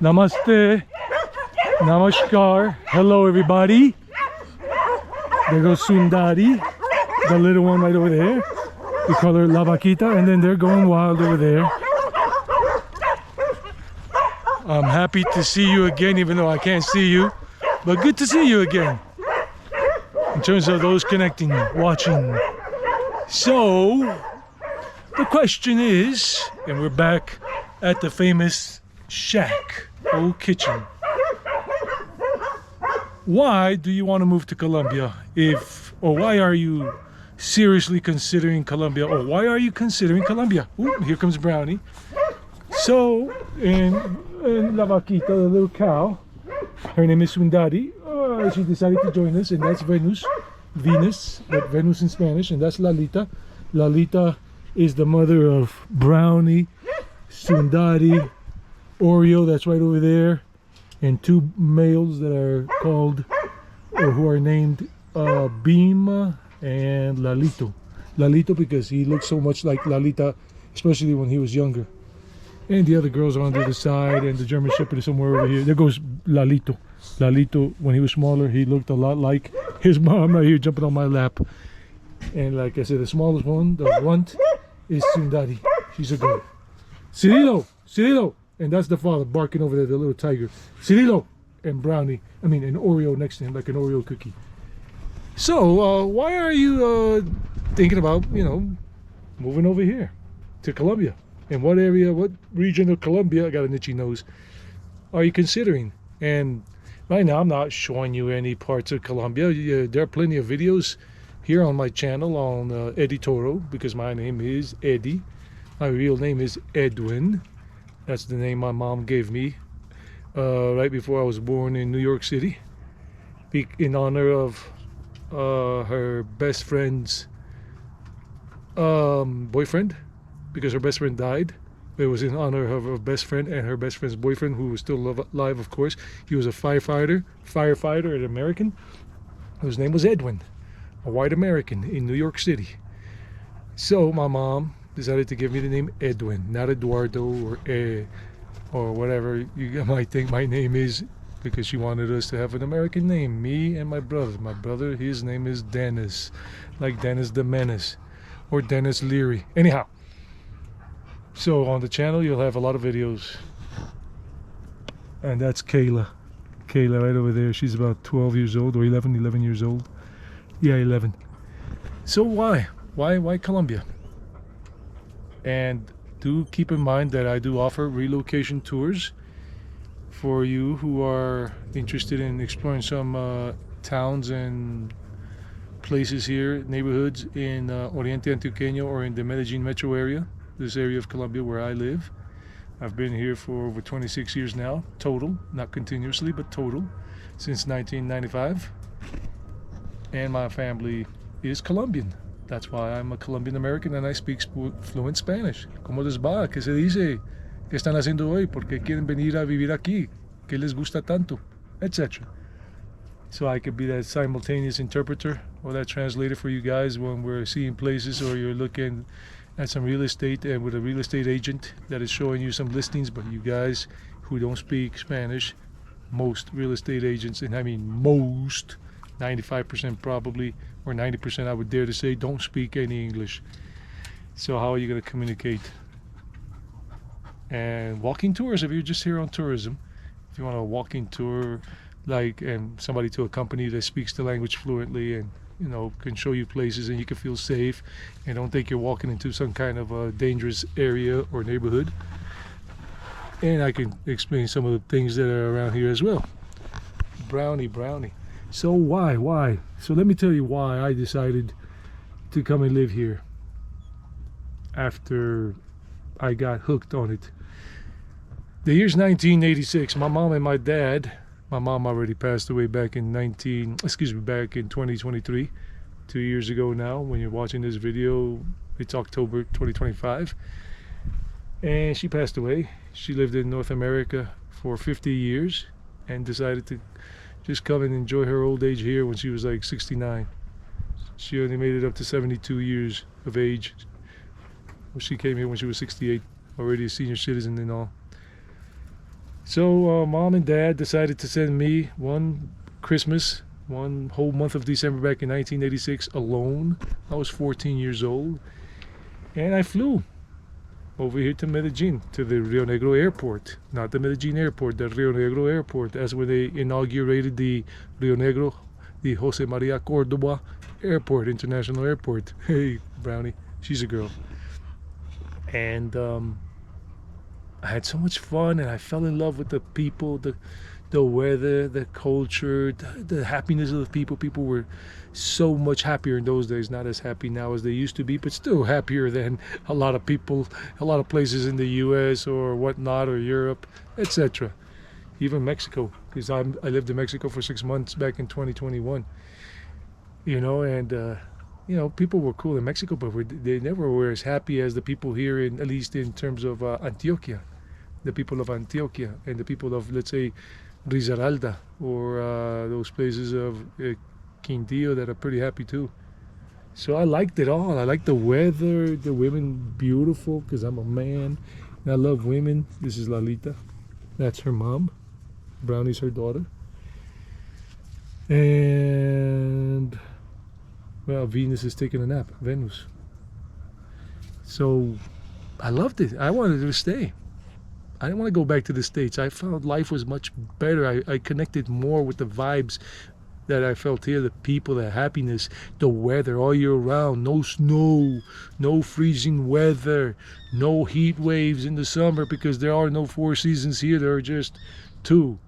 Namaste. Namaskar. Hello, everybody. There goes Sundari, the little one right over there. We call her La Vaquita, and then they're going wild over there. I'm happy to see you again, even though I can't see you. But good to see you again. In terms of those connecting, watching. So, the question is, and we're back at the famous shack, old kitchen. Why do you want to move to Colombia? Or why are you seriously considering Colombia? Or why are you considering Colombia? Ooh, here comes Brownie. So, in La Vaquita, the little cow, her name is Sundari. She decided to join us, and that's Venus, but Venus in Spanish, and that's Lalita. Lalita is the mother of Brownie, Sundari, Oreo, that's right over there, and two males that are called, or who are named Bima and Lalito. Lalito because he looks so much like Lalita, especially when he was younger. And the other girls are on the other side, and the German Shepherd is somewhere over here. There goes Lalito. Lalito, when he was smaller, he looked a lot like his mom right here jumping on my lap. And like I said, the smallest one, the runt, is Sundari. She's a girl. Cirilo! Cirilo! And that's the father barking over there, the little tiger. Cirilo! And Brownie, and Oreo next to him, like an Oreo cookie. So, why are you thinking about, moving over here to Colombia? And what area, what region of Colombia, I got an itchy nose, are you considering? And right now, I'm not showing you any parts of Colombia. There are plenty of videos here on my channel on Eddie Toro, because my name is Eddie. My real name is Edwin. That's the name my mom gave me right before I was born in New York City, in honor of her best friend's boyfriend, because her best friend died. It was in honor of her best friend and her best friend's boyfriend, who was still alive, of course. He was a firefighter, an American, whose name was Edwin, a white American in New York City. So my mom decided to give me the name Edwin, not Eduardo or whatever you might think my name is, because she wanted us to have an American name, me and my brother. My brother, his name is Dennis, like Dennis the Menace, or Dennis Leary. Anyhow, so on the channel you'll have a lot of videos. And that's Kayla right over there. She's about 12 years old, or 11 years old. Yeah, 11. So why Colombia? And do keep in mind that I do offer relocation tours for you who are interested in exploring some towns and places here, neighborhoods in Oriente Antioqueño or in the Medellin metro area, this area of Colombia where I live. I've been here for over 26 years now, total, not continuously, but total, since 1995. And my family is Colombian. That's why I'm a Colombian American and I speak fluent Spanish. ¿Cómo les va? ¿Qué se dice? ¿Qué están haciendo hoy? ¿Por qué quieren venir a vivir aquí? ¿Qué les gusta tanto? Etc. So I could be that simultaneous interpreter or that translator for you guys when we're seeing places, or you're looking at some real estate and with a real estate agent that is showing you some listings, but you guys who don't speak Spanish, most real estate agents, and I mean most, 95% probably, or 90% I would dare to say, don't speak any English. So how are you going to communicate? And walking tours, if you're just here on tourism, if you want a walking tour, and somebody to accompany that speaks the language fluently and can show you places and you can feel safe and don't think you're walking into some kind of a dangerous area or neighborhood. And I can explain some of the things that are around here as well. Brownie. So why? So let me tell you why I decided to come and live here after I got hooked on it. The year's 1986. My mom and my dad, my mom already passed away back in 2023, 2 years ago now. When you're watching this video, it's October 2025. And she passed away. She lived in North America for 50 years and decided to just come and enjoy her old age here when she was like 69. She only made it up to 72 years of age. She came here when she was 68, already a senior citizen and all. So mom and dad decided to send me one Christmas, one whole month of December back in 1986 alone. I was 14 years old, and I flew over here to Medellin, to the Rio Negro airport. Not the Medellin airport, the Rio Negro airport. That's when they inaugurated the Rio Negro, the Jose Maria Cordoba airport, international airport. Hey, Brownie, she's a girl. And I had so much fun, and I fell in love with the people, the weather, the culture, the happiness of the people. People were so much happier in those days, not as happy now as they used to be, but still happier than a lot of people, a lot of places in the US or whatnot, or Europe, etc. Even Mexico, because I lived in Mexico for 6 months back in 2021, and people were cool in Mexico, but they never were as happy as the people here, at least in terms of Antioquia, the people of Antioquia, and the people of, let's say, Risaralda, or those places of Quindío that are pretty happy too. So I liked it all. I liked the weather, the women beautiful, because I'm a man, and I love women. This is Lalita. That's her mom. Brownie's her daughter. And well, Venus is taking a nap. Venus. So I loved it. I wanted to stay. I didn't want to go back to the States. I found life was much better. I connected more with the vibes that I felt here, the people, the happiness, the weather all year round. No snow, no freezing weather, no heat waves in the summer, because there are no 4 seasons here. There are just 2.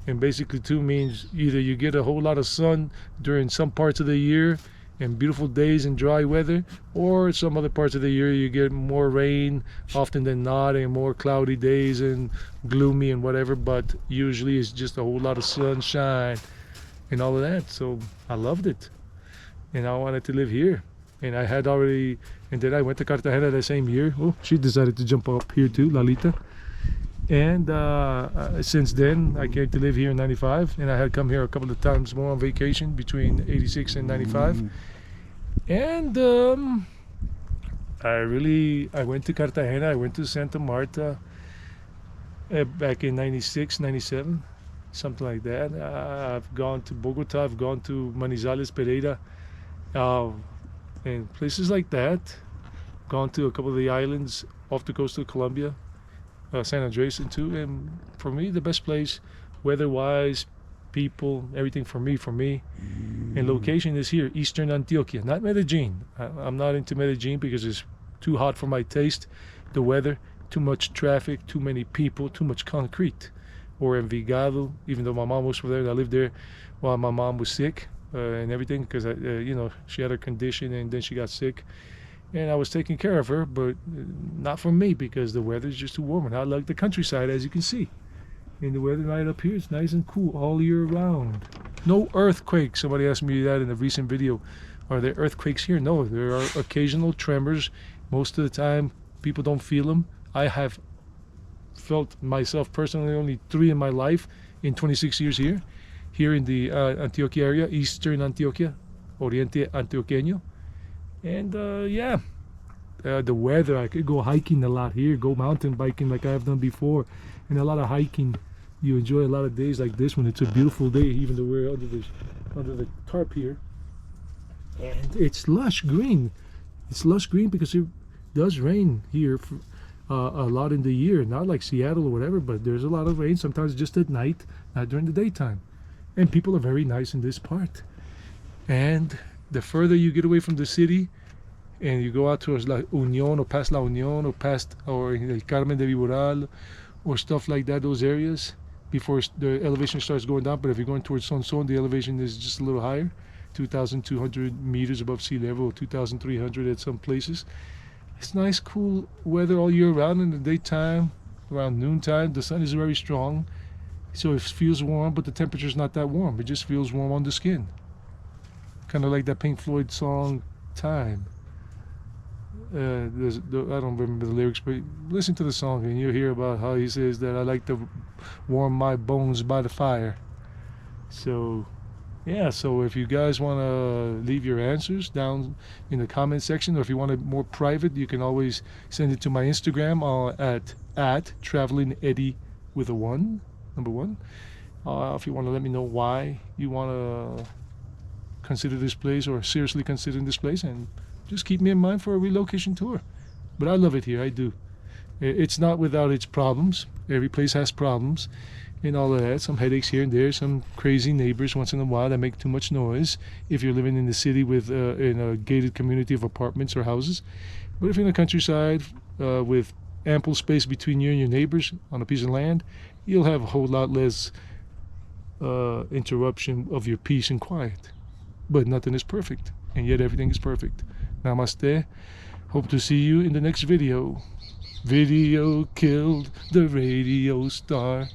And basically 2 means either you get a whole lot of sun during some parts of the year and beautiful days and dry weather, or some other parts of the year you get more rain often than not, and more cloudy days and gloomy and whatever, but usually it's just a whole lot of sunshine and all of that. So I loved it, and I wanted to live here. And I had already, and then I went to Cartagena the same year. Oh, she decided to jump up here too, Lalita. And since then I came to live here in 95, and I had come here a couple of times more on vacation between 86 and 95. And I went to Cartagena, I went to Santa Marta back in 96, 97, something like that. I've gone to Bogota, I've gone to Manizales, Pereira, and places like that. Gone to a couple of the islands off the coast of Colombia, San Andres too. And for me, the best place, weather-wise, people, everything for me, and location is here, Eastern Antioquia, not Medellin. I'm not into Medellin because it's too hot for my taste. The weather, too much traffic, too many people, too much concrete. Or Envigado, even though my mom was from there, and I lived there while my mom was sick and everything, because she had a condition and then she got sick, and I was taking care of her, but not for me, because the weather is just too warm. And I like the countryside, as you can see. And the weather right up here is nice and cool all year round. No earthquakes. Somebody asked me that in a recent video. Are there earthquakes here? No, there are occasional tremors. Most of the time, people don't feel them. I have felt myself personally only 3 in my life in 26 years here in the Antioquia area, Eastern Antioquia, Oriente Antioqueño. And the weather, I could go hiking a lot here, go mountain biking like I have done before, and a lot of hiking. You enjoy a lot of days like this when it's a beautiful day, even though we're under the tarp here. And it's lush green. It's lush green because it does rain here for a lot in the year, not like Seattle or whatever, but there's a lot of rain, sometimes just at night, not during the daytime. And people are very nice in this part. And the further you get away from the city and you go out towards La Unión, or past La Unión, or El Carmen de Viboral, or stuff like that, those areas, before the elevation starts going down. But if you're going towards Sonson, the elevation is just a little higher, 2,200 meters above sea level, 2,300 at some places. It's nice, cool weather all year round. In the daytime, around noontime, the sun is very strong, so it feels warm, but the temperature's not that warm. It just feels warm on the skin. Kind of like that Pink Floyd song, Time. I don't remember the lyrics, but listen to the song and you'll hear about how he says that I like to warm my bones by the fire. So yeah, so if you guys want to leave your answers down in the comment section, or if you want it more private, you can always send it to my Instagram at Traveling Eddie with a 1, number 1. If you want to let me know why you want to consider this place or seriously considering this place, and just keep me in mind for a relocation tour. But I love it here, I do. It's not without its problems. Every place has problems and all of that. Some headaches here and there, some crazy neighbors once in a while that make too much noise if you're living in the city with in a gated community of apartments or houses. But if you're in the countryside with ample space between you and your neighbors on a piece of land, you'll have a whole lot less interruption of your peace and quiet. But nothing is perfect, and yet everything is perfect. Namaste. Hope to see you in the next video. Video killed the radio star.